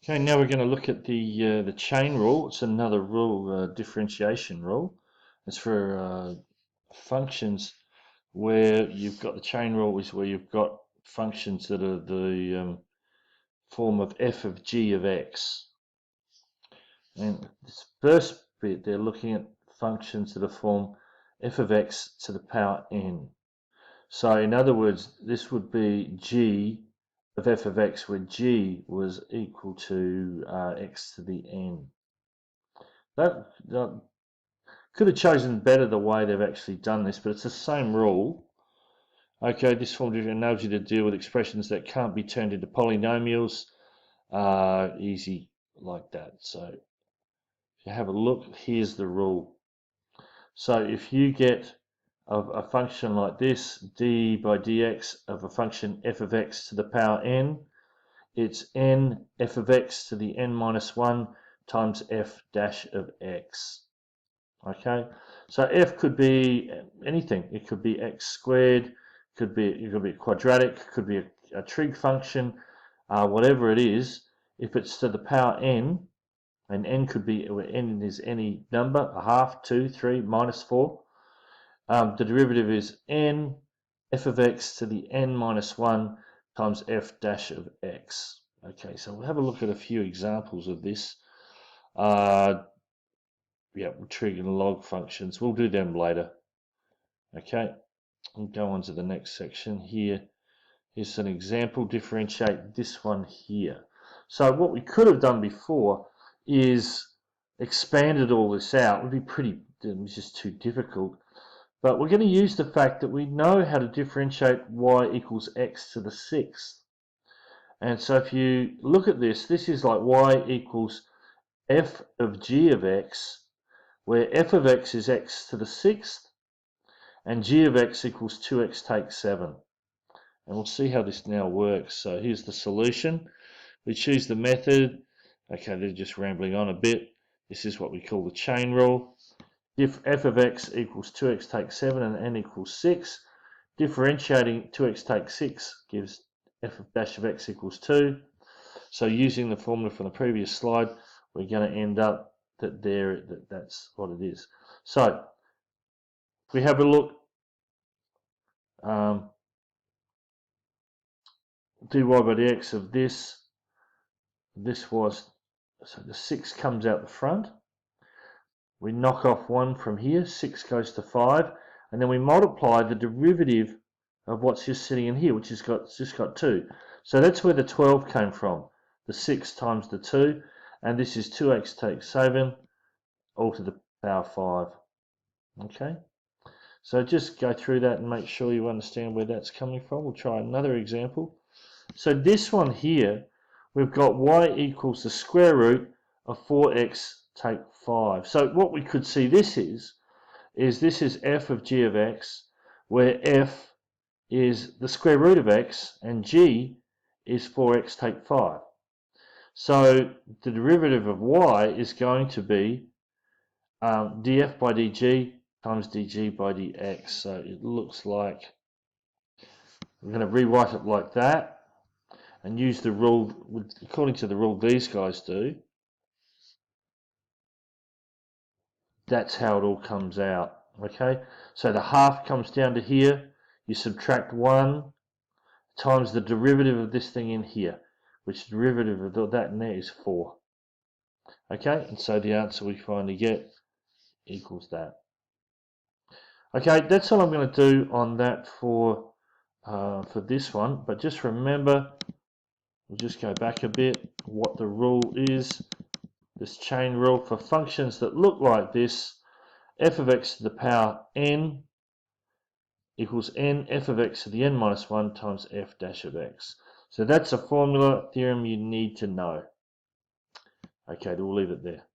Okay, now we're going to look at the chain rule. It's another rule, differentiation rule. It's for functions where you've got the chain rule is where you've got functions that are the form of f of g of x. And this first bit, they're looking at functions that are form f of x to the power n. So in other words, this would be g of f of x where g was equal to x to the n. That could have chosen better the way they've actually done this, but it's the same rule. Okay, this form enables you to deal with expressions that can't be turned into polynomials. Easy like that. So if you have a look, here's the rule. So if you get a function like this, d by dx of a function f of x to the power n, it's n f of x to the n minus 1 times f dash of x. Okay, so f could be anything. It could be x squared, it could be quadratic, it could be a trig function, whatever it is. If it's to the power n, and n could be, where n is any number, a half, 2, 3, minus 4. The derivative is n f of x to the n minus 1 times f dash of x. Okay, so we'll have a look at a few examples of this. Yeah, trig and log functions. We'll do them later. Okay, we'll go on to the next section here. Here's an example. Differentiate this one here. So what we could have done before is expanded all this out. It would be it's just too difficult. But we're going to use the fact that we know how to differentiate y equals x to the 6th. And so if you look at this, this is like y equals f of g of x, where f of x is x to the 6th, and g of x equals 2x take 7. And we'll see how this now works. So here's the solution. We choose the method. Okay, they're just rambling on a bit. This is what we call the chain rule. If f of x equals 2x take 7 and n equals 6, differentiating 2x take 6 gives f of dash of x equals 2. So using the formula from the previous slide, we're going to end up that's what it is. So if we have a look, dy by dx of this was, so the 6 comes out the front. We knock off 1 from here, 6 goes to 5, and then we multiply the derivative of what's just sitting in here, which has just got 2. So that's where the 12 came from, the 6 times the 2, and this is 2x take 7, all to the power 5. Okay, so just go through that and make sure you understand where that's coming from. We'll try another example. So this one here, we've got y equals the square root of 4x take 5. So what we could see this is this is f of g of x, where f is the square root of x and g is 4x take 5. So the derivative of y is going to be df by dg times dg by dx. So it looks like we're going to rewrite it like that and use the rule according to the rule these guys do. That's how it all comes out. Okay, so the half comes down to here. You subtract 1 times the derivative of this thing in here, which the derivative of that in there is 4. Okay, and so the answer we finally get equals that. Okay, that's all I'm going to do on that for this one. But just remember, we'll just go back a bit, what the rule is. This chain rule for functions that look like this, f of x to the power n equals n f of x to the n minus 1 times f dash of x. So that's a formula theorem you need to know. Okay, we'll leave it there.